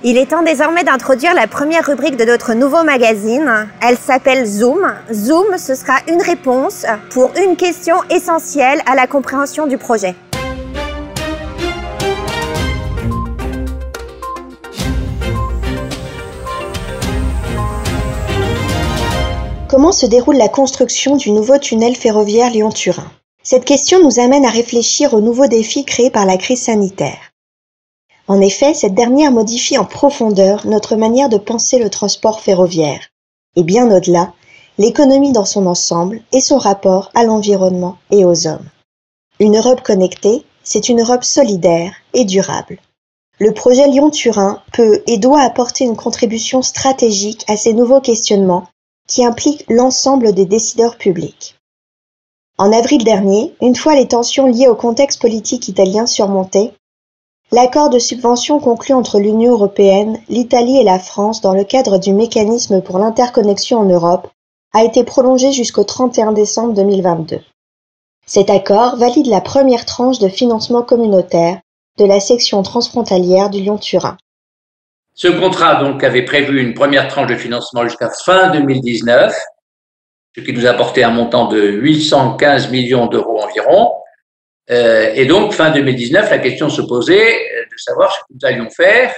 Il est temps désormais d'introduire la première rubrique de notre nouveau magazine. Elle s'appelle Zoom. Zoom, ce sera une réponse pour une question essentielle à la compréhension du projet. Comment se déroule la construction du nouveau tunnel ferroviaire Lyon-Turin? Cette question nous amène à réfléchir aux nouveaux défis créés par la crise sanitaire. En effet, cette dernière modifie en profondeur notre manière de penser le transport ferroviaire, et bien au-delà, l'économie dans son ensemble et son rapport à l'environnement et aux hommes. Une Europe connectée, c'est une Europe solidaire et durable. Le projet Lyon-Turin peut et doit apporter une contribution stratégique à ces nouveaux questionnements qui impliquent l'ensemble des décideurs publics. En avril dernier, une fois les tensions liées au contexte politique italien surmontées, l'accord de subvention conclu entre l'Union européenne, l'Italie et la France dans le cadre du mécanisme pour l'interconnexion en Europe a été prolongé jusqu'au 31 décembre 2022. Cet accord valide la première tranche de financement communautaire de la section transfrontalière du Lyon-Turin. Ce contrat donc avait prévu une première tranche de financement jusqu'à fin 2019, ce qui nous a apporté un montant de 815 millions d'euros environ. Et donc, fin 2019, la question se posait de savoir ce que nous allions faire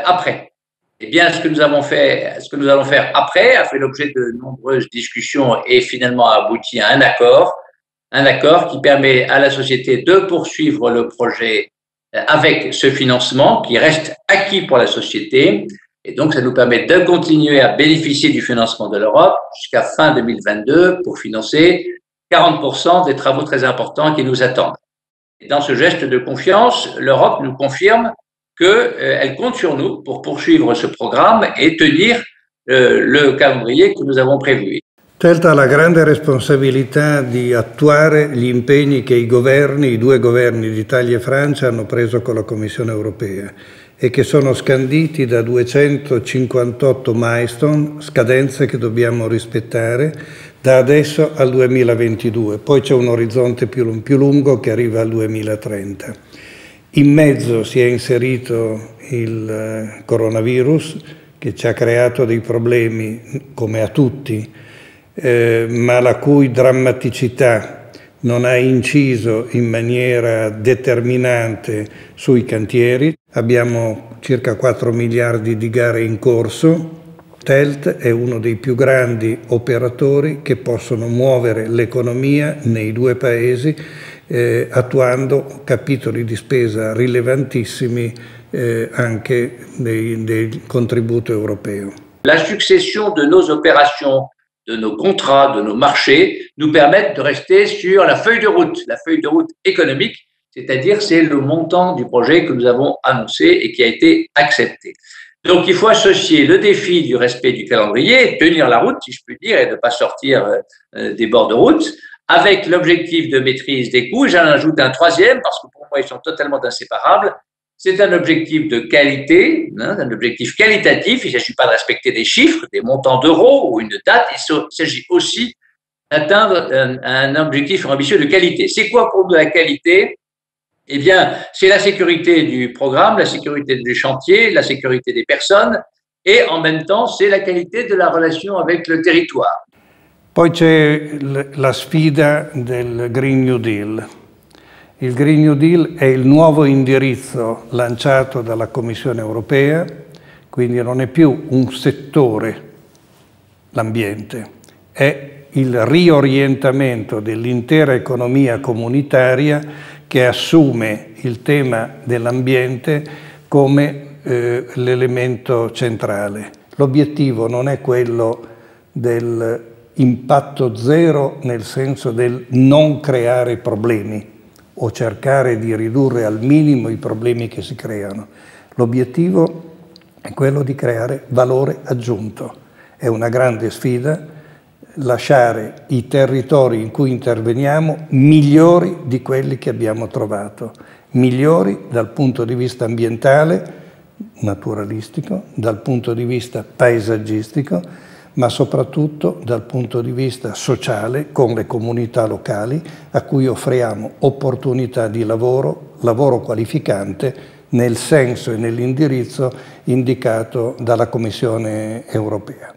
après. Eh bien, ce que nous allons faire après a fait l'objet de nombreuses discussions et finalement a abouti à un accord qui permet à la société de poursuivre le projet avec ce financement qui reste acquis pour la société. Et donc, ça nous permet de continuer à bénéficier du financement de l'Europe jusqu'à fin 2022 pour financer 40% des travaux très importants qui nous attendent. Et dans ce geste de confiance, l'Europe nous confirme qu'elle compte sur nous pour poursuivre ce programme et tenir le calendrier que nous avons prévu. TELT ha la grande responsabilità di attuare gli impegni che i due governi d'Italia e Francia hanno preso con la Commissione europea e che sono scanditi da 258 milestone, scadenze che dobbiamo rispettare da adesso al 2022. Poi c'è un orizzonte più lungo che arriva al 2030. In mezzo si è inserito il coronavirus che ci ha creato dei problemi come a tutti, ma la cui drammaticità non ha inciso in maniera determinante sui cantieri. Abbiamo circa 4 miliardi di gare in corso. TELT è uno dei più grandi operatori che possono muovere l'economia nei due paesi attuando capitoli di spesa rilevantissimi anche del contributo europeo. La succession de nos opérations, de nos contrats, de nos marchés nous permettent de rester sur la feuille de route économique, c'est-à-dire c'est le montant du projet que nous avons annoncé et qui a été accepté. Donc il faut associer le défi du respect du calendrier, tenir la route si je puis dire et ne pas sortir des bords de route, avec l'objectif de maîtrise des coûts. J'en ajoute un troisième parce que pour moi ils sont totalement inséparables. C'est un objectif de qualité, un objectif qualitatif. Il ne s'agit pas de respecter des chiffres, des montants d'euros ou une date. Il s'agit aussi d'atteindre un objectif ambitieux de qualité. C'est quoi pour nous la qualité? Eh bien, c'est la sécurité du programme, la sécurité du chantier, la sécurité des personnes et en même temps, c'est la qualité de la relation avec le territoire. Poi c'è la sfida del Green New Deal. Il Green New Deal è il nuovo indirizzo lanciato dalla Commissione europea, quindi non è più un settore, l'ambiente, è il riorientamento dell'intera economia comunitaria che assume il tema dell'ambiente come l'elemento centrale. L'obiettivo non è quello dell'impatto zero nel senso del non creare problemi o cercare di ridurre al minimo i problemi che si creano. L'obiettivo è quello di creare valore aggiunto. È una grande sfida lasciare i territori in cui interveniamo migliori di quelli che abbiamo trovato, migliori dal punto di vista ambientale, naturalistico, dal punto di vista paesaggistico, ma soprattutto dal punto di vista sociale con le comunità locali a cui offriamo opportunità di lavoro qualificante nel senso e nell'indirizzo indicato dalla Commissione europea.